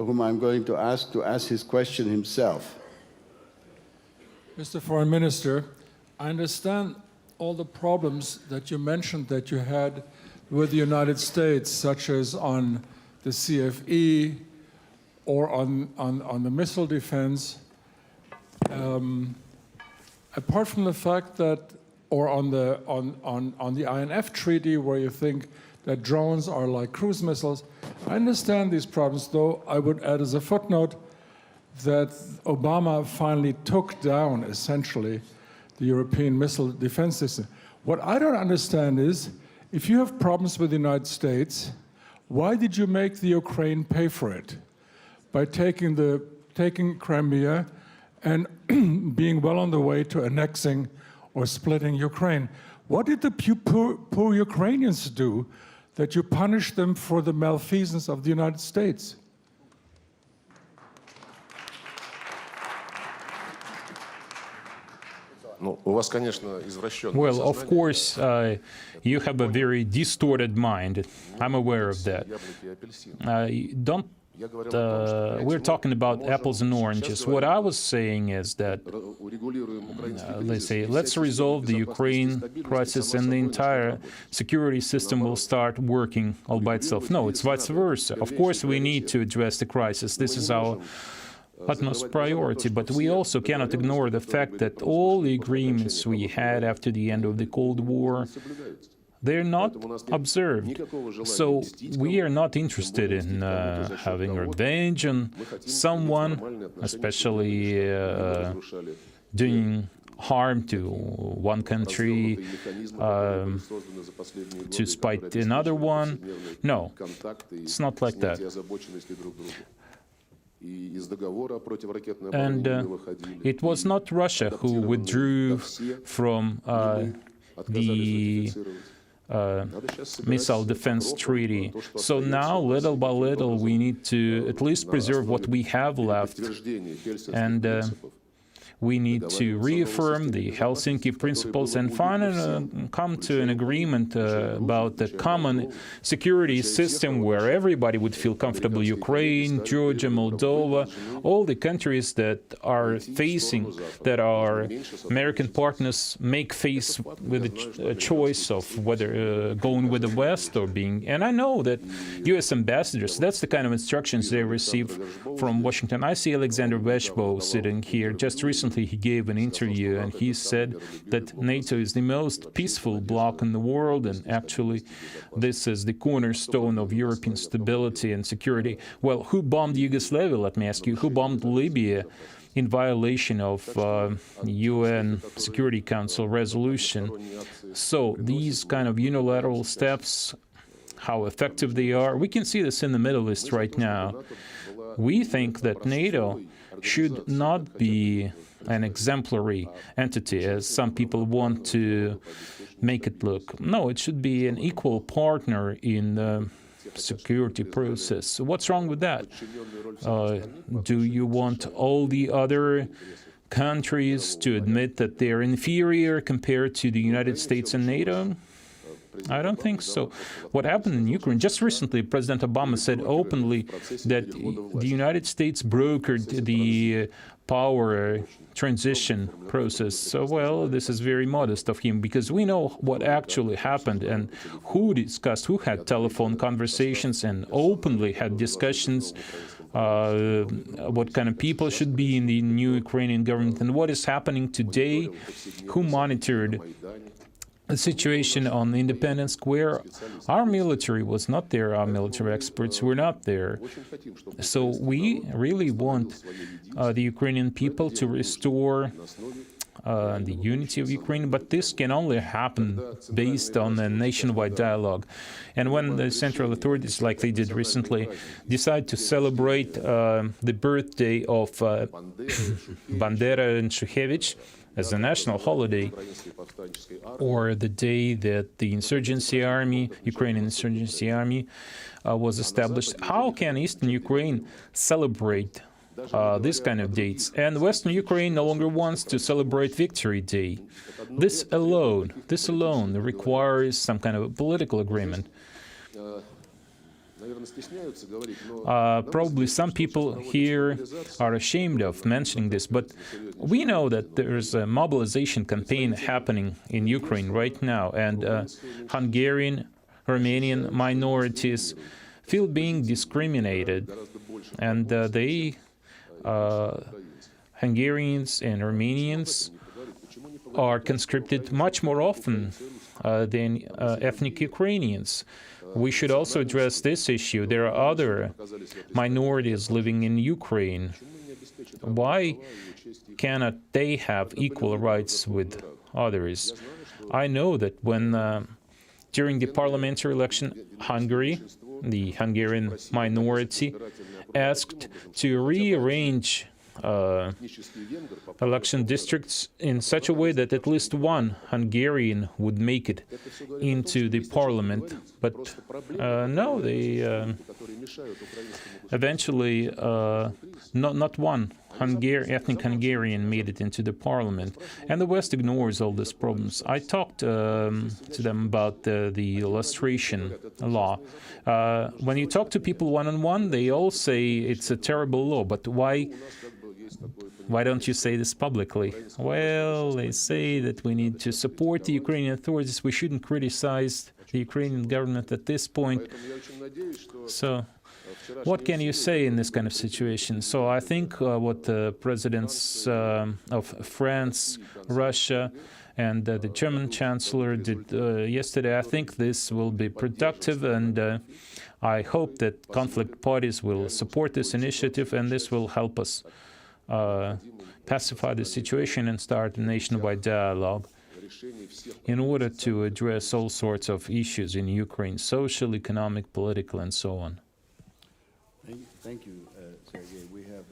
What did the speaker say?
whom I'm going to ask his question himself. Mr. Foreign Minister, I understand all the problems that you mentioned that you had with the United States, such as on the CFE or on the missile defense. Apart from the fact that, or on the INF treaty, where you think that drones are like cruise missiles, I understand these problems, though I would add as a footnote that Obama finally took down, essentially, the European missile defense system. What I don't understand is, if you have problems with the United States, why did you make the Ukraine pay for it? By taking Crimea and being well on the way to annexing or splitting Ukraine. What did the poor Ukrainians do that you punished them for the malfeasance of the United States? Well, of course, you have a very distorted mind. I'm aware of that. We're talking about apples and oranges. What I was saying is that, let's resolve the Ukraine crisis and the entire security system will start working all by itself. No, it's vice versa. Of course, we need to address the crisis. This is our utmost priority, but we also cannot ignore the fact that all the agreements we had after the end of the Cold War, they're not observed. So we are not interested in having revenge on someone, especially doing harm to one country to spite another one. No, it's not like that. And it was not Russia who withdrew from the missile defense treaty. So now, little by little, we need to at least preserve what we have left. And we need to reaffirm the Helsinki principles and finally come to an agreement about the common security system where everybody would feel comfortable. Ukraine, Georgia, Moldova, all the countries that are facing, that our American partners face with a choice of whether going with the West or being. And I know that U.S. ambassadors, that's the kind of instructions they receive from Washington. I see Alexander Veshbo sitting here. Just recently, he gave an interview and he said that NATO is the most peaceful bloc in the world, and actually this is the cornerstone of European stability and security. Well, who bombed Yugoslavia, let me ask you? Who bombed Libya in violation of UN Security Council resolution? So these kind of unilateral steps, how effective they are, we can see this in the Middle East right now. We think that NATO should not be an exemplary entity, as some people want to make it look. No, it should be an equal partner in the security process. What's wrong with that? Do you want all the other countries to admit that they're inferior compared to the United States and NATO? I don't think so. What happened in Ukraine, just recently, President Obama said openly that the United States brokered the power transition process. So, well, this is very modest of him, because we know what actually happened and who discussed, who had telephone conversations and openly had discussions what kind of people should be in the new Ukrainian government and what is happening today, who monitored the situation on the Independence Square. Our military was not there, our military experts were not there. So we really want the Ukrainian people to restore the unity of Ukraine, but this can only happen based on a nationwide dialogue. And when the central authorities, like they did recently, decide to celebrate the birthday of Bandera and Shukhevich as a national holiday, or the day that the insurgency army, Ukrainian insurgency army, was established, how can Eastern Ukraine celebrate this kind of dates? And Western Ukraine no longer wants to celebrate Victory Day. This alone requires some kind of a political agreement. Probably some people here are ashamed of mentioning this, but we know that there's a mobilization campaign happening in Ukraine right now, and Hungarian, Romanian minorities feel being discriminated, and Hungarians and Romanians are conscripted much more often than ethnic Ukrainians. We should also address this issue. There are other minorities living in Ukraine. Why cannot they have equal rights with others? I know that when during the parliamentary election, Hungary, the Hungarian minority, asked to rearrange election districts in such a way that at least one Hungarian would make it into the parliament. But no, they eventually not one ethnic Hungarian made it into the parliament. And the West ignores all these problems. I talked to them about the illustration law. When you talk to people one-on-one, they all say it's a terrible law, but why don't you say this publicly? Well, they say that we need to support the Ukrainian authorities. We shouldn't criticize the Ukrainian government at this point. So what can you say in this kind of situation? So I think what the presidents of France, Russia, and the German Chancellor did yesterday, I think this will be productive, and I hope that conflict parties will support this initiative, and this will help us pacify the situation and start a nationwide dialogue in order to address all sorts of issues in Ukraine, social, economic, political, and so on. Thank you, Sergey. We have